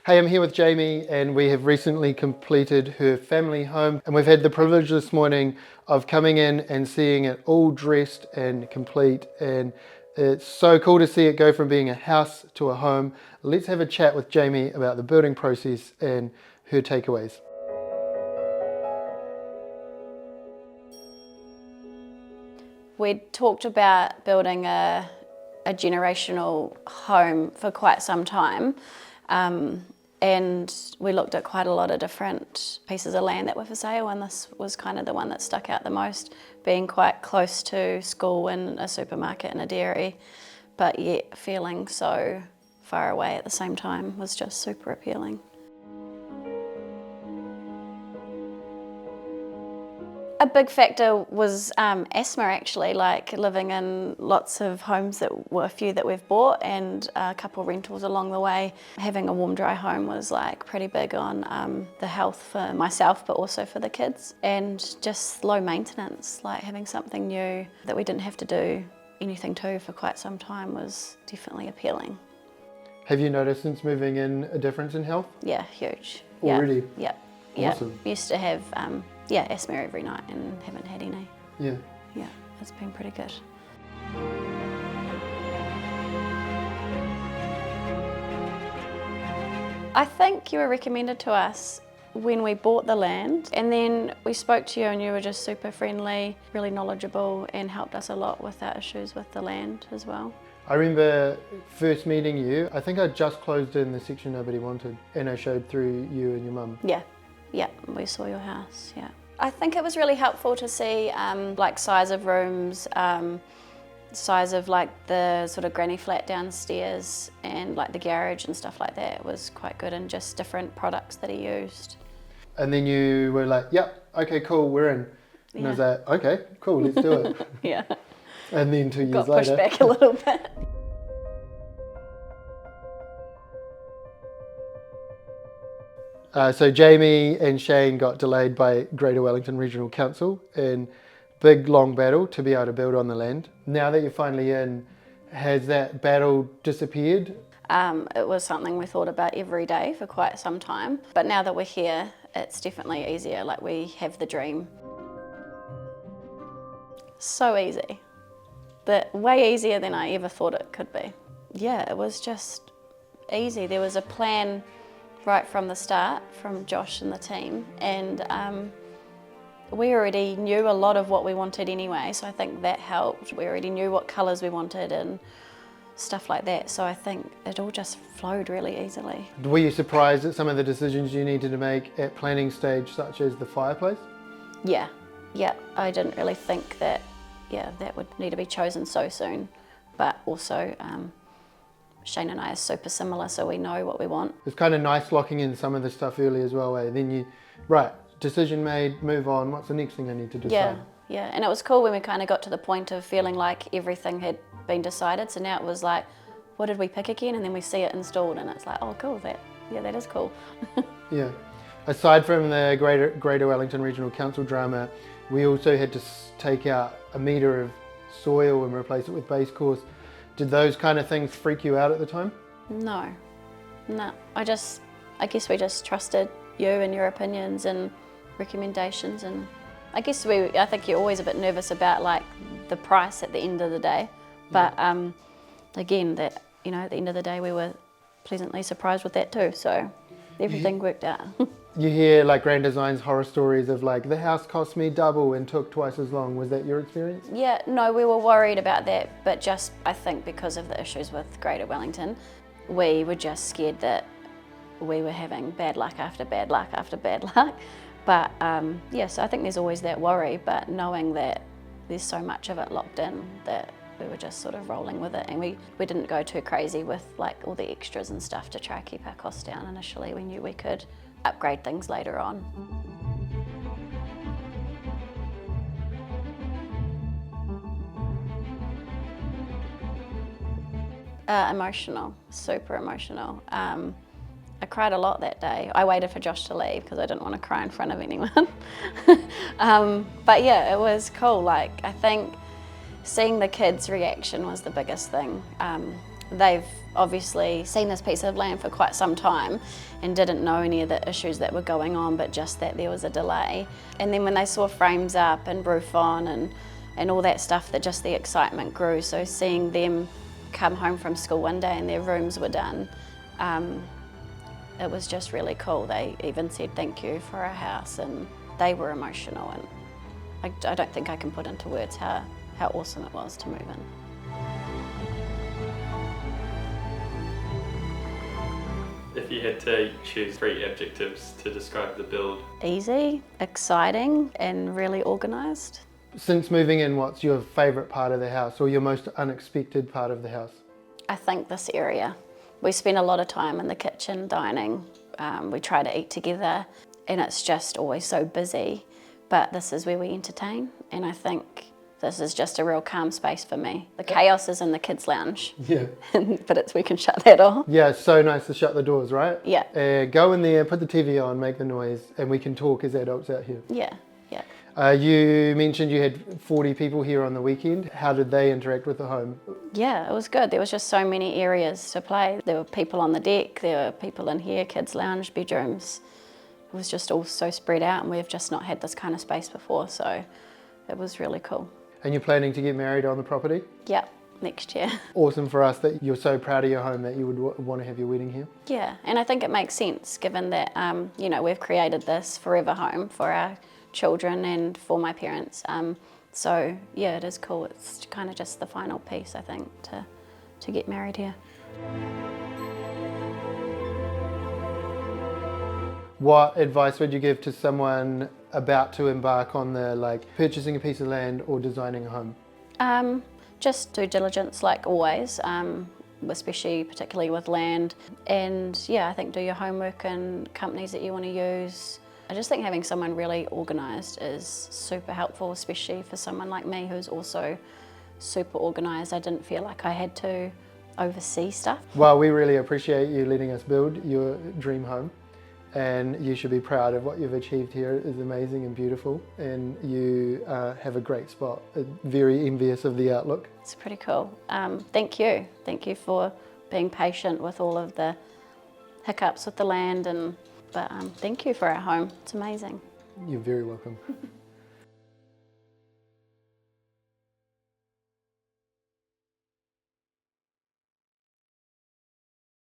Hey, I'm here with Jamie and we have recently completed her family home, and we've had the privilege this morning of coming in and seeing it all dressed and complete, and it's so cool to see it go from being a house to a home. Let's have a chat with Jamie about the building process and her takeaways. We'd talked about building a generational home for quite some time, and we looked at quite a lot of different pieces of land that were for sale, and this was kind of the one that stuck out the most, being quite close to school and a supermarket and a dairy, but yet feeling so far away at the same time was just super appealing. A big factor was asthma, actually, like living in lots of homes that were a few that we've bought and a couple rentals along the way. Having a warm, dry home was like pretty big on the health for myself, but also for the kids, and just low maintenance, like having something new that we didn't have to do anything to for quite some time was definitely appealing. Have you noticed since moving in a difference in health? Yeah, huge. Already? Yeah. Awesome. Used to have asthma every night and haven't had any. Yeah. Yeah, it's been pretty good. I think you were recommended to us when we bought the land, and then we spoke to you and you were just super friendly, really knowledgeable, and helped us a lot with our issues with the land as well. I remember first meeting you, I think I just closed in the section nobody wanted, and I showed through you and your mum. Yeah, we saw your house, yeah. I think it was really helpful to see like size of rooms, size of like the sort of granny flat downstairs, and like the garage and stuff like that was quite good, and just different products that he used. And then you were like, yep, okay, cool, we're in. And I was like, okay, cool, let's do it. Yeah. And then 2 years Got later. pushed back a little bit. So Jamie and Shane got delayed by Greater Wellington Regional Council in big long battle to be able to build on the land. Now that you're finally in, has that battle disappeared? It was something we thought about every day for quite some time, but now that we're here, it's definitely easier. Like, we have the dream. So easy. But way easier than I ever thought it could be. Yeah, it was just easy. There was a plan right from the start from Josh and the team, and we already knew a lot of what we wanted anyway, so I think that helped. We already knew what colours we wanted and stuff like that, so I think it all just flowed really easily. Were you surprised at some of the decisions you needed to make at planning stage, such as the fireplace? Yeah, I didn't really think that, that would need to be chosen so soon, but also Shane and I are super similar, so we know what we want. It's kind of nice locking in some of the stuff early as well, eh? Then you, right, decision made, move on, what's the next thing I need to decide? Yeah, and it was cool when we kind of got to the point of feeling like everything had been decided, so now it was like, what did we pick again? And then we see it installed and it's like, oh cool, that is cool. Yeah. Aside from the Greater Wellington Regional Council drama, we also had to take out a metre of soil and replace it with base course. Did those kind of things freak you out at the time? No. I guess we just trusted you and your opinions and recommendations, and I think you're always a bit nervous about like the price at the end of the day, but again, that, you know, at the end of the day we were pleasantly surprised with that too, so everything worked out. You hear like Grand Design's horror stories of like, the house cost me double and took twice as long. Was that your experience? Yeah, no, we were worried about that, but just, I think because of the issues with Greater Wellington, we were just scared that we were having bad luck after bad luck after bad luck. But so I think there's always that worry, but knowing that there's so much of it locked in that we were just sort of rolling with it, and we didn't go too crazy with like all the extras and stuff to try to keep our costs down initially. We knew we could upgrade things later on. Emotional, super emotional. I cried a lot that day. I waited for Josh to leave because I didn't want to cry in front of anyone. But yeah, it was cool. Like, I think seeing the kids' reaction was the biggest thing. they've obviously seen this piece of land for quite some time and didn't know any of the issues that were going on, but just that there was a delay. And then when they saw frames up and roof on and all that stuff, that just the excitement grew. So seeing them come home from school one day and their rooms were done, it was just really cool. They even said thank you for our house, and they were emotional, and I don't think I can put into words how awesome it was to move in. If you had to choose 3 adjectives to describe the build. Easy, exciting, and really organised. Since moving in, what's your favourite part of the house or your most unexpected part of the house? I think this area. We spend a lot of time in the kitchen, dining. We try to eat together, and it's just always so busy. But this is where we entertain, and I think this is just a real calm space for me. The chaos is in the kids' lounge. Yeah. But we can shut that off. Yeah, it's so nice to shut the doors, right? Yeah. Go in there, put the TV on, make the noise, and we can talk as adults out here. Yeah. You mentioned you had 40 people here on the weekend. How did they interact with the home? Yeah, it was good. There was just so many areas to play. There were people on the deck, there were people in here, kids' lounge, bedrooms. It was just all so spread out, and we've just not had this kind of space before, so it was really cool. And you're planning to get married on the property? Yeah, next year. Awesome for us that you're so proud of your home that you would want to have your wedding here. Yeah, and I think it makes sense given that, we've created this forever home for our children and for my parents. So yeah, it is cool. It's kind of just the final piece, I think, to get married here. What advice would you give to someone about to embark on purchasing a piece of land or designing a home? Just due diligence like always, especially particularly with land. And yeah, I think do your homework and companies that you want to use. I just think having someone really organised is super helpful, especially for someone like me who's also super organised. I didn't feel like I had to oversee stuff. Well, we really appreciate you letting us build your dream home, and you should be proud of what you've achieved here. It is amazing and beautiful, and you have a great spot. Very envious of the outlook. It's pretty cool. Thank you. Thank you for being patient with all of the hiccups with the land, but thank you for our home. It's amazing. You're very welcome.